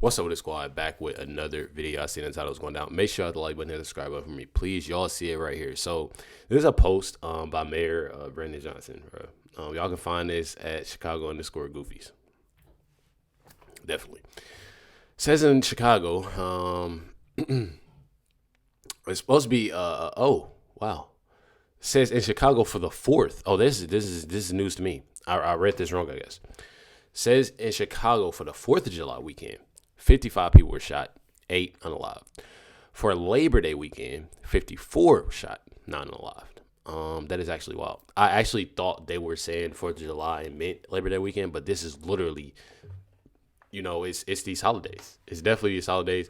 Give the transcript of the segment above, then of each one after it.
What's up with the squad? Back with another video. I seen the title was going down. Make sure you hit the like button and the subscribe button for me, please. Y'all see it right here. So there's a post by Mayor Brandon Johnson. Y'all can find this at Chicago_Goofies. Definitely. It says in Chicago, it's supposed to be oh wow. It says in Chicago for the 4th. Oh, this is news to me. I read this wrong, I guess. It says in Chicago for the 4th of July weekend, 55 people were shot, 8 unalived. For Labor Day weekend, 54 were shot, 9 unalived. That is actually wild. I actually thought they were saying 4th of July and meant Labor Day weekend, but this is literally, it's these holidays. It's definitely these holidays.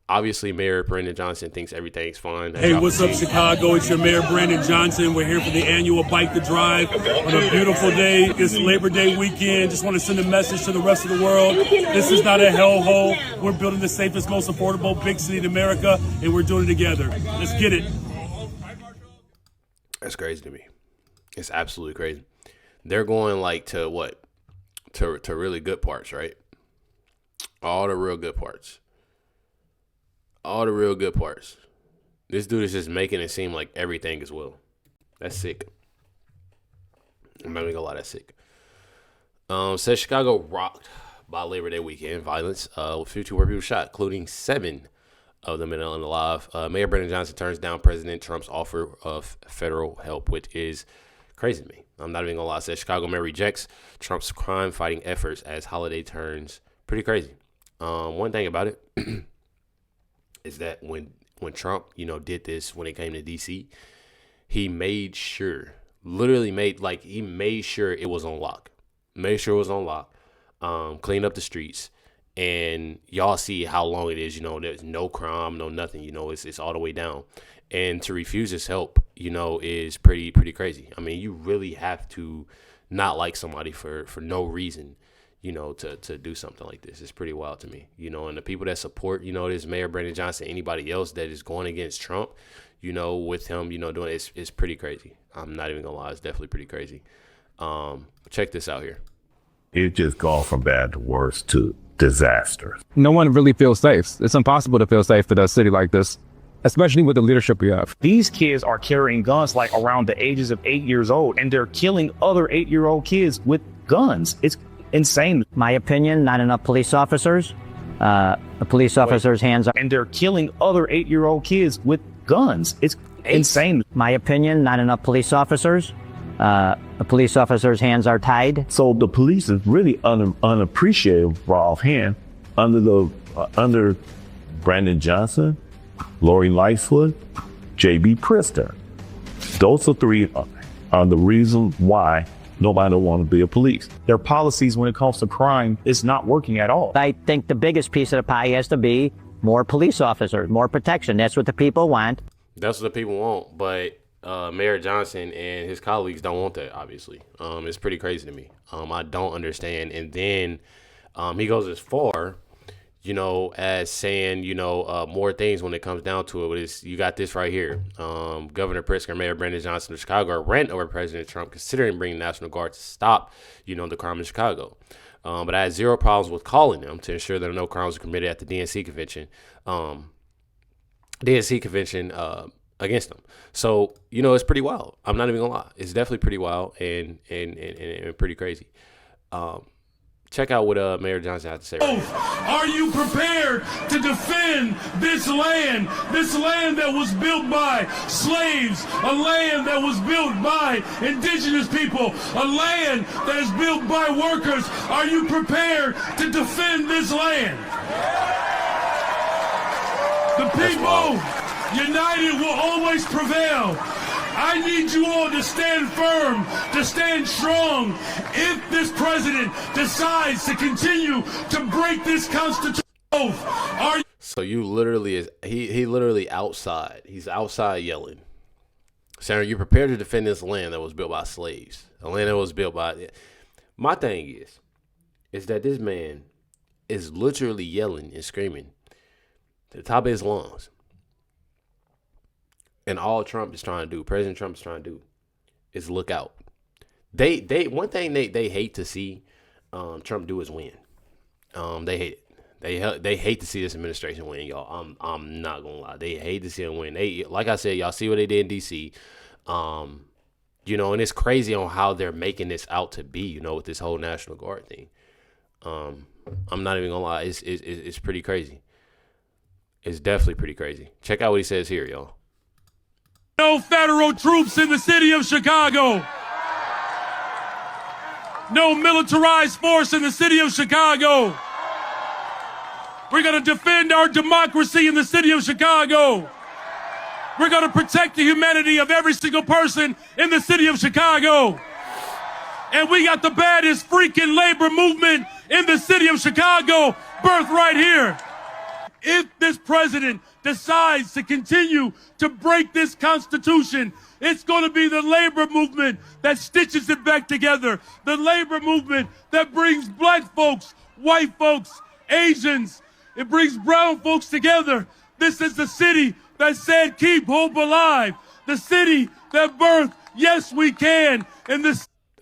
Obviously, Mayor Brandon Johnson thinks everything's fine. Hey, what's up, Chicago? It's your Mayor Brandon Johnson. We're here for the annual Bike to Drive on a beautiful day. It's Labor Day weekend. Just want to send a message to the rest of the world. This is not a hellhole. We're building the safest, most affordable big city in America, and we're doing it together. Let's get it. That's crazy to me. It's absolutely crazy. They're going like to what? To really good parts, right? All the real good parts. All the real good parts. This dude is just making it seem like everything is well. That's sick. I'm not gonna lie, that's sick. Says Chicago rocked by Labor Day weekend violence with 54 people shot, including 7 of them unalive. Mayor Brandon Johnson turns down President Trump's offer of federal help, which is crazy to me. I'm not even gonna lie. Says Chicago mayor rejects Trump's crime-fighting efforts as holiday turns pretty crazy. One thing about it is that when Trump, did this when it came to D.C., he made sure, he made sure it was on lock. Made sure it was on lock. Cleaned up the streets. And y'all see how long it is, there's no crime, no nothing, it's all the way down. And to refuse his help, is pretty crazy. I mean, you really have to not like somebody for no reason, to do something like this. It's pretty wild to me, and the people that support, this Mayor Brandon Johnson, anybody else that is going against Trump, with him, doing it's pretty crazy. I'm not even gonna lie. It's definitely pretty crazy. Check this out here. It just gone from bad to worse to disaster. No one really feels safe. It's impossible to feel safe in a city like this, especially with the leadership we have. These kids are carrying guns like around the ages of 8 years old, and they're killing other 8-year-old kids with guns. It's insane. My opinion, not enough police officers. The police officers' hands are... And they're killing other 8-year-old kids with guns. It's insane. My opinion, not enough police officers. The police officers' hands are tied. So the police is really unappreciative for offhand under Brandon Johnson, Lori Lightfoot, J.B. Priester. Those are 3 are the reason why nobody don't want to be a police. Their policies when it comes to crime is not working at all. I think the biggest piece of the pie has to be more police officers, more protection. That's what the people want. That's what the people want, but Mayor Johnson and his colleagues don't want that, obviously. It's pretty crazy to me. I don't understand. And then he goes as far, as saying, more things when it comes down to it. You got this right here. Governor Pritzker, Mayor Brandon Johnson of Chicago are rant over President Trump, considering bringing National Guard to stop, the crime in Chicago. But I had zero problems with calling them to ensure that no crimes were committed at the DNC convention. Against them. So, it's pretty wild. I'm not even gonna lie. It's definitely pretty wild and pretty crazy. Check out what Mayor Johnson had to say. Are you prepared to defend this land that was built by slaves, a land that was built by indigenous people, a land that is built by workers? Are you prepared to defend this land? The people united will always prevail. I need you all to stand firm, to stand strong. If this president decides to continue to break this constitution, so you literally he literally outside. He's outside yelling. Saying, you're prepared to defend this land that was built by slaves. A land that was built by... My thing is that this man is literally yelling and screaming to the top of his lungs. And all Trump is trying to do, President Trump is trying to do, is look out. One thing they hate to see Trump do is win. They hate it. They hate to see this administration win, y'all. I'm not gonna lie. They hate to see them win. They, like I said, y'all see what they did in D.C. You know, and it's crazy on how they're making this out to be. You know, with this whole National Guard thing. I'm not even gonna lie. It's pretty crazy. It's definitely pretty crazy. Check out what he says here, y'all. No federal troops in the city of Chicago. No militarized force in the city of Chicago. We're going to defend our democracy in the city of Chicago. We're going to protect the humanity of every single person in the city of Chicago. And we got the baddest freaking labor movement in the city of Chicago, birthed right here. If this president decides to continue to break this Constitution, it's going to be the labor movement that stitches it back together. The labor movement that brings black folks, white folks, Asians. It brings brown folks together. This is the city that said keep hope alive. The city that birthed Yes We Can. And the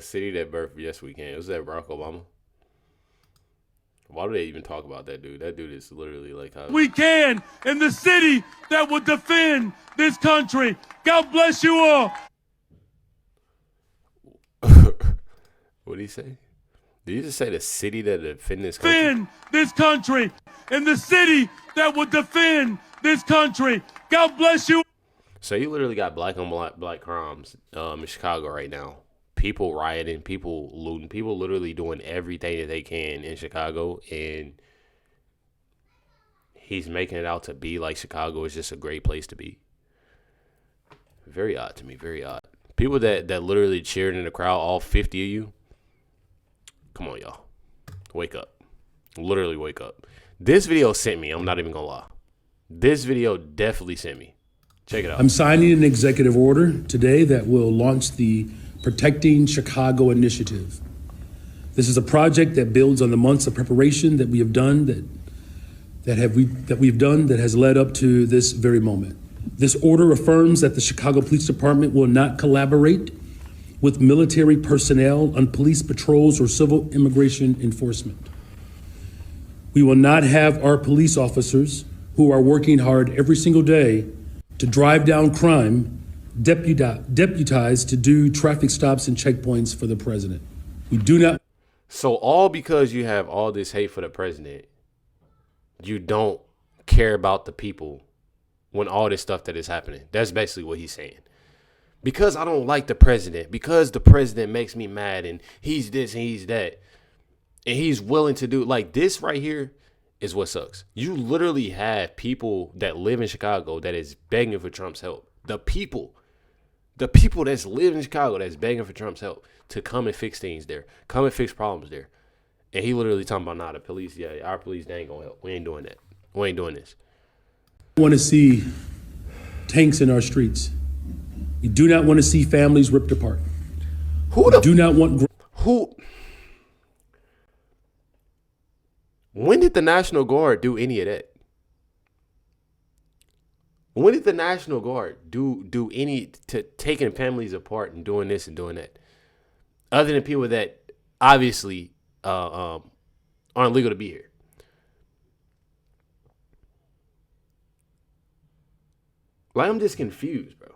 city that birthed Yes We Can. Was that Barack Obama? Why do they even talk about that dude? That dude is literally like how we can, in the city that will defend this country. God bless you all. What did he say? Did you just say the city that defend this country? Defend this country. In the city that will defend this country. God bless you. So you literally got black on black crimes in Chicago right now. People rioting, people looting, people literally doing everything that they can in Chicago, and he's making it out to be like Chicago is just a great place to be. Very odd to me, very odd. People that literally cheered in the crowd, all 50 of you. Come on, y'all. Wake up. Literally wake up. This video sent me, I'm not even gonna lie. This video definitely sent me. Check it out. I'm signing an executive order today that will launch the Protecting Chicago Initiative. This is a project that builds on the months of preparation that we have done that has led up to this very moment. This order affirms that the Chicago Police Department will not collaborate with military personnel on police patrols or civil immigration enforcement. We will not have our police officers, who are working hard every single day to drive down crime, deputized to do traffic stops and checkpoints for the president. We do not. So all because you have all this hate for the president, you don't care about the people when all this stuff that is happening. That's basically what he's saying. Because I don't like the president, because the president makes me mad and he's this and he's that, and he's willing to do like this right here is what sucks. You literally have people that live in Chicago that is begging for Trump's help. The people that's live in Chicago that's begging for Trump's help to come and fix things there, come and fix problems there. And he literally talking about, nah, the police, yeah, our police, they ain't gonna help. We ain't doing that. We ain't doing this. We want to see tanks in our streets. We do not want to see families ripped apart. When did the National Guard do any of that? When did the National Guard do any to taking families apart and doing this and doing that? Other than people that obviously aren't legal to be here. Like, I'm just confused, bro.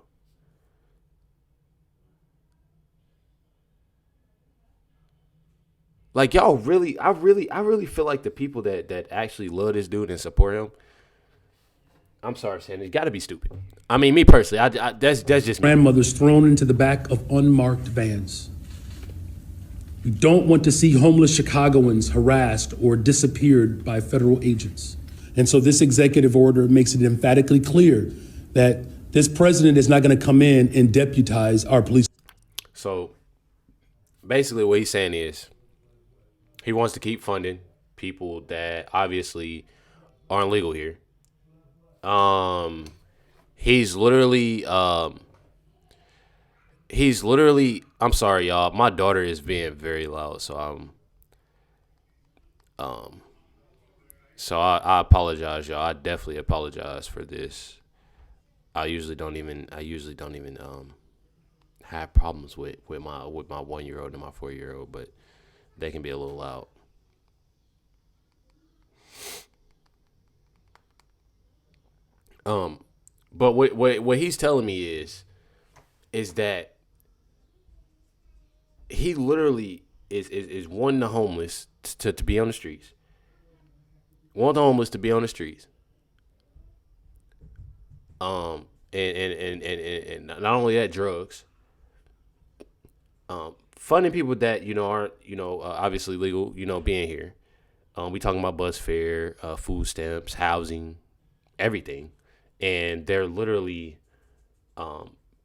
Like, y'all really, I really feel like the people that actually love this dude and support him, I'm sorry, Sam, it's got to be stupid. I mean, me personally, that's just me. Grandmothers thrown into the back of unmarked vans. We don't want to see homeless Chicagoans harassed or disappeared by federal agents. And so this executive order makes it emphatically clear that this president is not going to come in and deputize our police. So basically what he's saying is he wants to keep funding people that obviously aren't legal here. He's literally, I'm sorry, y'all. My daughter is being very loud, so I apologize, y'all. I definitely apologize for this. I usually don't even have problems with my 1-year-old and my 4-year-old, but they can be a little loud. But what he's telling me is that he literally is wanting the homeless to be on the streets. Want the homeless to be on the streets. And not only that, drugs. Funding people that aren't obviously legal being here. We talking about bus fare, food stamps, housing, everything, and they're literally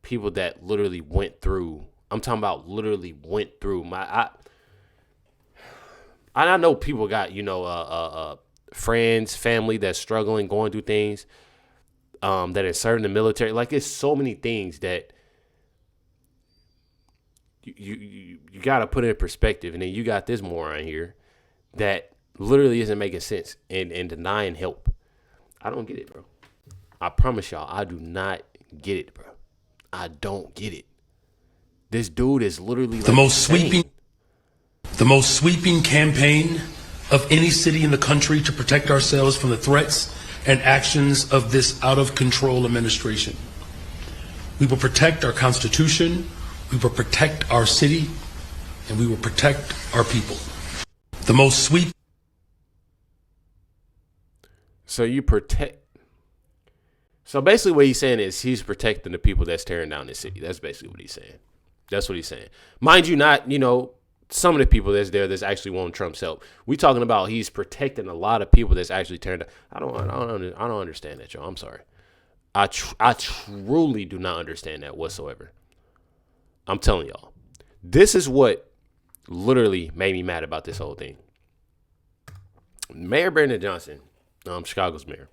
people that literally went through. I'm talking about literally went through I know people got friends, family that's struggling, going through things. That is serving the military. Like, it's so many things that you got to put in perspective. And then you got this moron here that literally isn't making sense and denying help. I don't get it, bro. I promise y'all, I do not get it, bro. I don't get it. This dude is literally the most sweeping campaign of any city in the country to protect ourselves from the threats and actions of this out-of-control administration. We will protect our Constitution, we will protect our city, and we will protect our people. The most sweeping. So basically what he's saying is he's protecting the people that's tearing down the city. That's basically what he's saying. That's what he's saying. Mind you, not, some of the people that's there that's actually wanting Trump's help. We talking about he's protecting a lot of people that's actually tearing down. I don't understand that, y'all. I'm sorry. I truly do not understand that whatsoever. I'm telling y'all. This is what literally made me mad about this whole thing. Mayor Brandon Johnson, Chicago's mayor,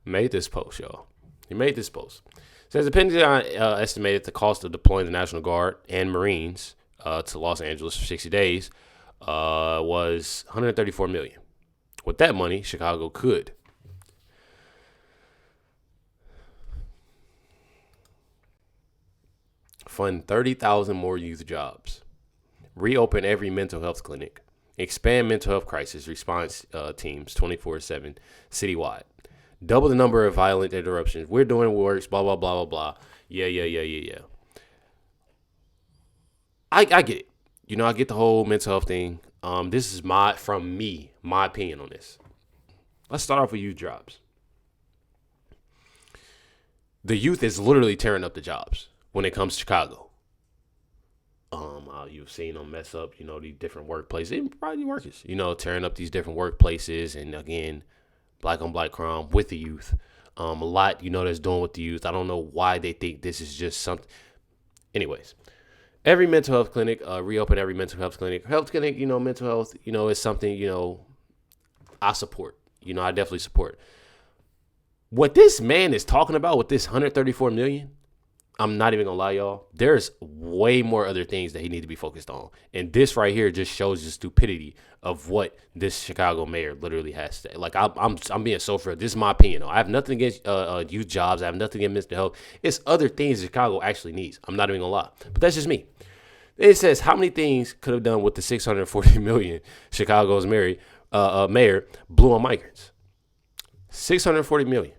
made this post, y'all. He made this post. It says the Pentagon estimated the cost of deploying the National Guard and Marines to Los Angeles for 60 days was $134 million. With that money, Chicago could fund 30,000 more youth jobs, reopen every mental health clinic, expand mental health crisis response teams 24/7 citywide, double the number of violent interruptions. We're doing works, blah, blah, blah, blah, blah. Yeah. I get it. I get the whole mental health thing. This is my opinion on this. Let's start off with youth jobs. The youth is literally tearing up the jobs when it comes to Chicago. You've seen them mess up, these different workplaces, even probably workers, tearing up these different workplaces. And again, black on black crime with the youth. A lot, that's doing with the youth. I don't know why they think this is just something. Anyways, every mental health clinic, reopen every mental health clinic. Health clinic, mental health, is something, I support. I definitely support. What this man is talking about with this $134 million, I'm not even gonna lie, y'all. There's way more other things that he needs to be focused on. And this right here just shows the stupidity of what this Chicago mayor literally has to say. Like, I'm being so fair. This is my opinion. I have nothing against youth jobs. I have nothing against mental health. It's other things Chicago actually needs. I'm not even gonna lie. But that's just me. It says how many things could have done with the $640 million Chicago's mayor blew on migrants. $640 million.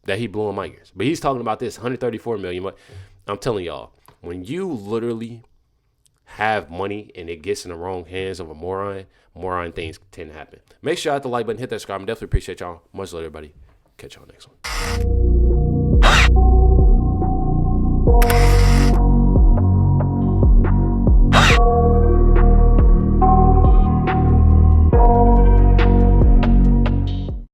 That he blew on migrants. But he's talking about this $134 million. But I'm telling y'all, when you literally have money and it gets in the wrong hands of a moron things tend to happen. Make sure you hit the like button, hit that subscribe. I definitely appreciate y'all. Much love, everybody. Catch y'all next one.